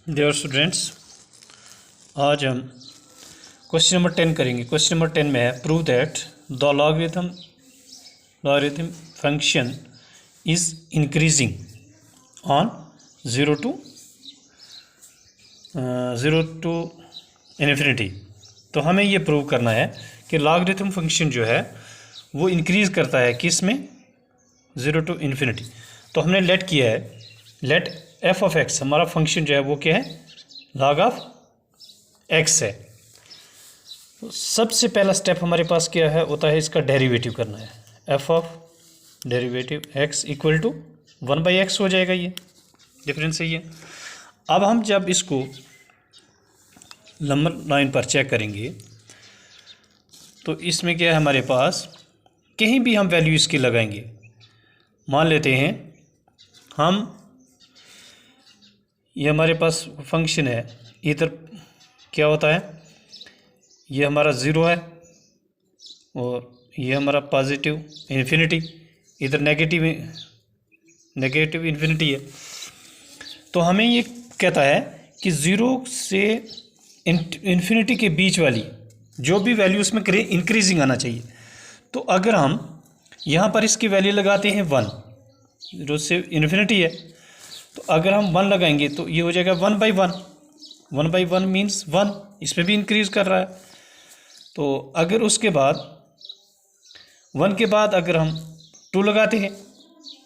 Dear students, आज हम question number 10 करेंगे। क्वेश्चन नंबर 10 में है prove that the logarithm function is increasing on zero to infinity. तो हमें ये प्रूव करना है कि लॉगरिथम फंक्शन जो है वो इंक्रीज़ करता है किस में, ज़ीरो टू इन्फिनिटी। तो हमने लेट किया है, लेट एफ ऑफ एक्स, हमारा फंक्शन जो है वो क्या है, लॉग ऑफ एक्स है। तो सबसे पहला स्टेप हमारे पास क्या है होता है, इसका डेरिवेटिव करना है। F of derivative X equal to 1/x हो जाएगा, ये डिफरेंस है ये। अब हम जब इसको नंबर लाइन पर चेक करेंगे तो इसमें क्या है, हमारे पास कहीं भी हम वैल्यू इसकी लगाएंगे। मान लेते हैं हम, ये हमारे पास फंक्शन है, इधर क्या होता है, ये हमारा ज़ीरो है और ये हमारा पॉजिटिव इन्फिनिटी, इधर नेगेटिव इन्फिनिटी है। तो हमें ये कहता है कि ज़ीरो से इन्फिनिटी के बीच वाली जो भी वैल्यू उसमें इंक्रीजिंग आना चाहिए। तो अगर हम यहाँ पर इसकी वैल्यू लगाते हैं 1, ज़ीरो से इन्फिनिटी है, तो अगर हम 1 लगाएंगे तो ये हो जाएगा 1/1। 1/1 मीन्स 1, इसमें भी इंक्रीज़ कर रहा है। तो अगर उसके बाद 1 के बाद अगर हम 2 लगाते हैं,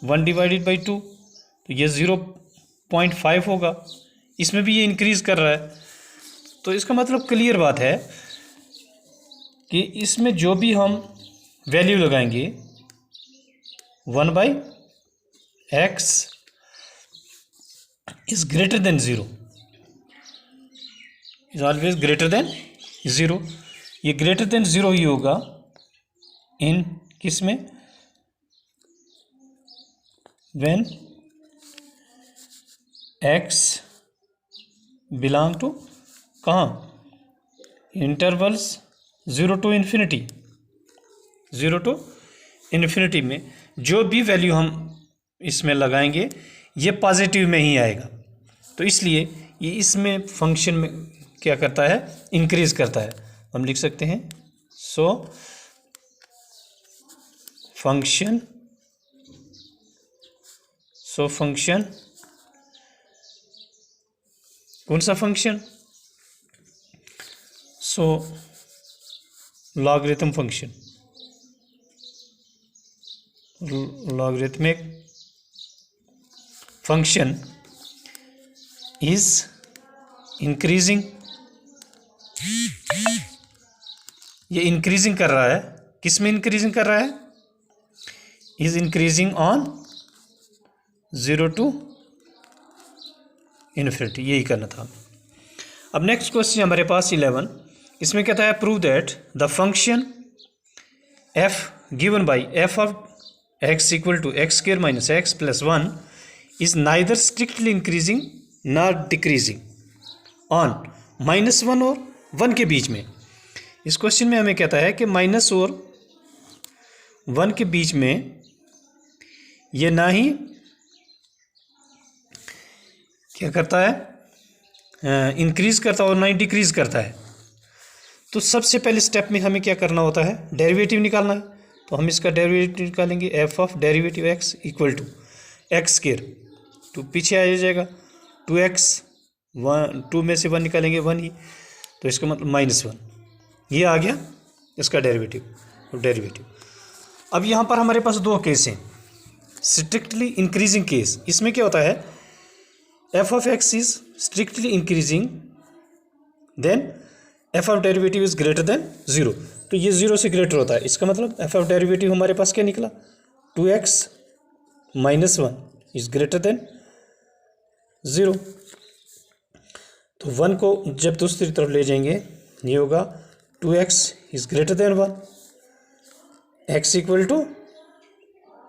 1/2, तो ये 0.5 होगा, इसमें भी ये इंक्रीज़ कर रहा है। तो इसका मतलब क्लियर बात है कि इसमें जो भी हम वैल्यू लगाएंगे 1/x is greater than 0, is always greater than 0। ये ग्रेटर देन 0 ही होगा इन किस में, when x बिलोंग टू कहाँ, intervals 0 to infinity. 0 to infinity में जो भी वैल्यू हम इसमें लगाएंगे ये पॉजिटिव में ही आएगा। तो इसलिए ये इसमें फंक्शन में क्या करता है, इंक्रीज़ करता है। हम लिख सकते हैं सो फंक्शन कौन सा function, so logarithm function, logarithmic function is increasing. ये इंक्रीजिंग कर रहा है, किस में इंक्रीजिंग कर रहा है, is increasing on 0 to infinity, यही करना था। अब नेक्स्ट क्वेश्चन हमारे पास 11, इसमें कहता है prove that the function F given by F of X equal to X square minus X plus 1 is neither strictly increasing not decreasing on -1 और 1 के बीच में। इस क्वेश्चन में हमें कहता है कि माइनस और 1 के बीच में ये ना ही क्या करता है, इंक्रीज़ करता है और ना ही डिक्रीज़ करता है। तो सबसे पहले स्टेप में हमें क्या करना होता है, डेरिवेटिव निकालना है। तो हम इसका डेरिवेटिव निकालेंगे, F of derivative X equal to X square, तो पीछे आ जाएगा 2x, 2 में से 1 निकालेंगे 1 ही, तो इसका मतलब -1, ये आ गया इसका डेरिवेटिव। अब यहाँ पर हमारे पास 2 केस हैं, स्ट्रिक्टली इंक्रीजिंग केस। इसमें क्या होता है, F of X is strictly increasing, then F of derivative is greater than 0, तो ये 0 से ग्रेटर होता है। इसका मतलब एफ ऑफ डेरिवेटिव हमारे पास क्या निकला, 2x - 1 इज ग्रेटर देन 0। तो 1 को जब दूसरी तरफ ले जाएंगे ये होगा 2x is greater than 1, x equal to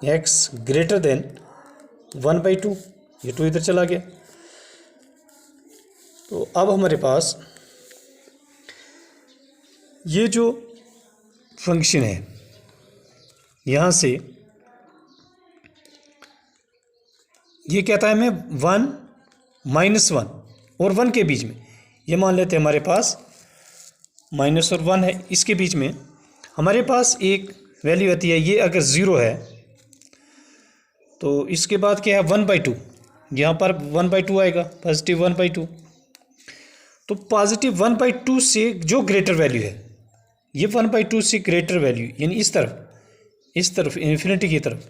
x greater than 1/2, ये 2 इधर चला गया। तो अब हमारे पास ये जो फंक्शन है, यहाँ से ये कहता है मैं 1 - 1 और 1 के बीच में, ये मान लेते हैं हमारे पास माइनस और 1 है, इसके बीच में हमारे पास एक वैल्यू आती है, ये अगर 0 है तो इसके बाद क्या है 1/2, यहाँ पर 1/2 आएगा, पॉजिटिव 1/2। तो पॉजिटिव 1/2 से जो ग्रेटर वैल्यू है, ये 1/2 से ग्रेटर वैल्यू यानी इस तरफ इन्फिनिटी की तरफ,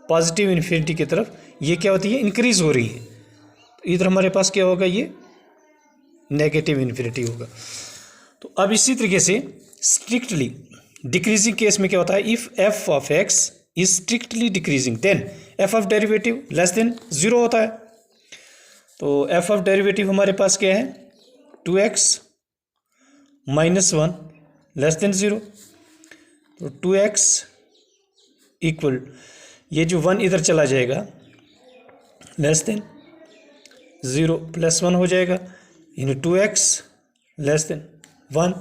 पॉजिटिव इन्फिनिटी की तरफ ये क्या होती है, इंक्रीज हो रही है। तो इधर हमारे पास क्या होगा, ये नेगेटिव इन्फिनिटी होगा। तो अब इसी तरीके से स्ट्रिक्टली डिक्रीजिंग केस में क्या होता है, if F of X is strictly decreasing then F of derivative less than 0 होता है। तो एफ ऑफ डेरिवेटिव हमारे पास क्या है, 2x माइनस 1 लेस देन 0। तो 2x इक्वल, ये जो 1 इधर चला जाएगा, लेस देन 0 प्लस 1 हो जाएगा, यानी 2x less than 1,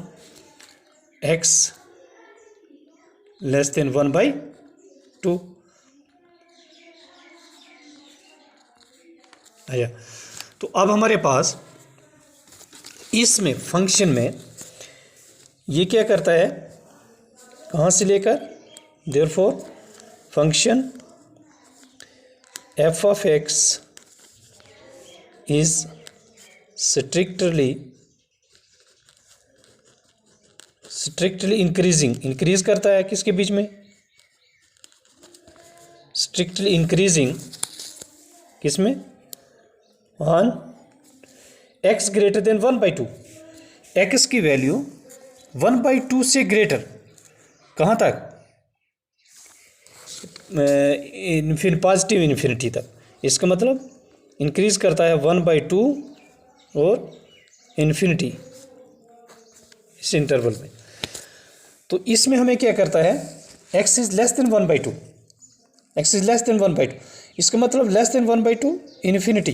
x less than 1/2 आया। तो अब हमारे पास इसमें फंक्शन में ये क्या करता है, कहाँ से लेकर, therefore function F of X is strictly increase करता है, किसके बीच में, स्ट्रिक्टली इंक्रीजिंग किसमें, on x greater than 1/2, x की वैल्यू 1/2 से ग्रेटर कहाँ तक, पॉजिटिव इन्फिनिटी तक। इसका मतलब इंक्रीज करता है 1/2 और इन्फिनिटी, इस इंटरवल में। तो इसमें हमें क्या करता है, x is less than 1/2, x is less than 1/2, इसका मतलब लेस देन 1/2 इन्फिनिटी।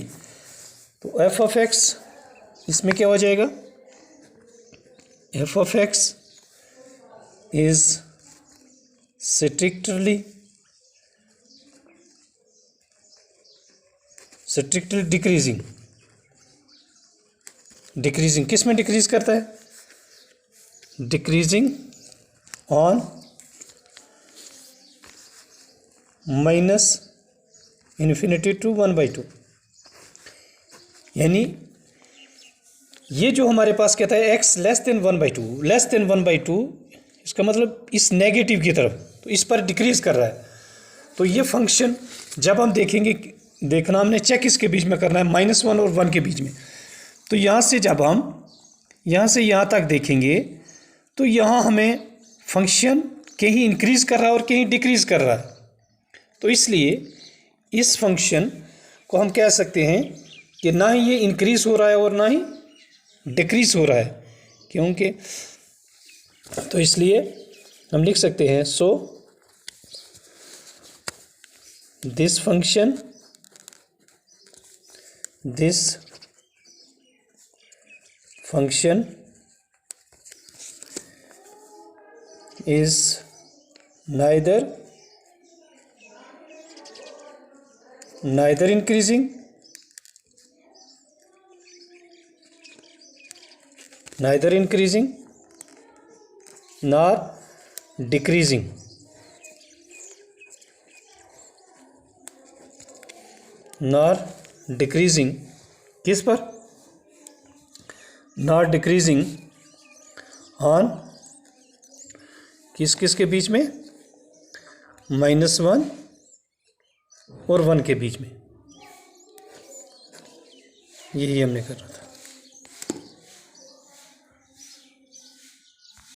तो एफ ऑफ एक्स इसमें क्या हो जाएगा, F of X is strictly decreasing किस में डिक्रीज करता है, decreasing on minus infinity to 1/2। यानी ये जो हमारे पास कहता है x लेस देन 1/2, इसका मतलब इस नेगेटिव की तरफ, तो इस पर डिक्रीज कर रहा है। तो ये फंक्शन जब हम देखेंगे, देखना हमने चेक इसके बीच में करना है, -1 और 1 के बीच में। तो यहाँ से जब हम यहाँ से यहाँ तक देखेंगे तो यहाँ हमें फंक्शन कहीं इंक्रीज कर रहा है और कहीं डिक्रीज कर रहा है। तो इसलिए इस फंक्शन को हम कह सकते हैं कि ना ही ये इंक्रीज हो रहा है और ना ही डिक्रीज हो रहा है, क्योंकि तो इसलिए हम लिख सकते हैं, so this function is neither increasing nor decreasing, किस पर, नॉट डिक्रीजिंग ऑन किस के बीच में, -1 और 1 के बीच में। यही हमने करना था।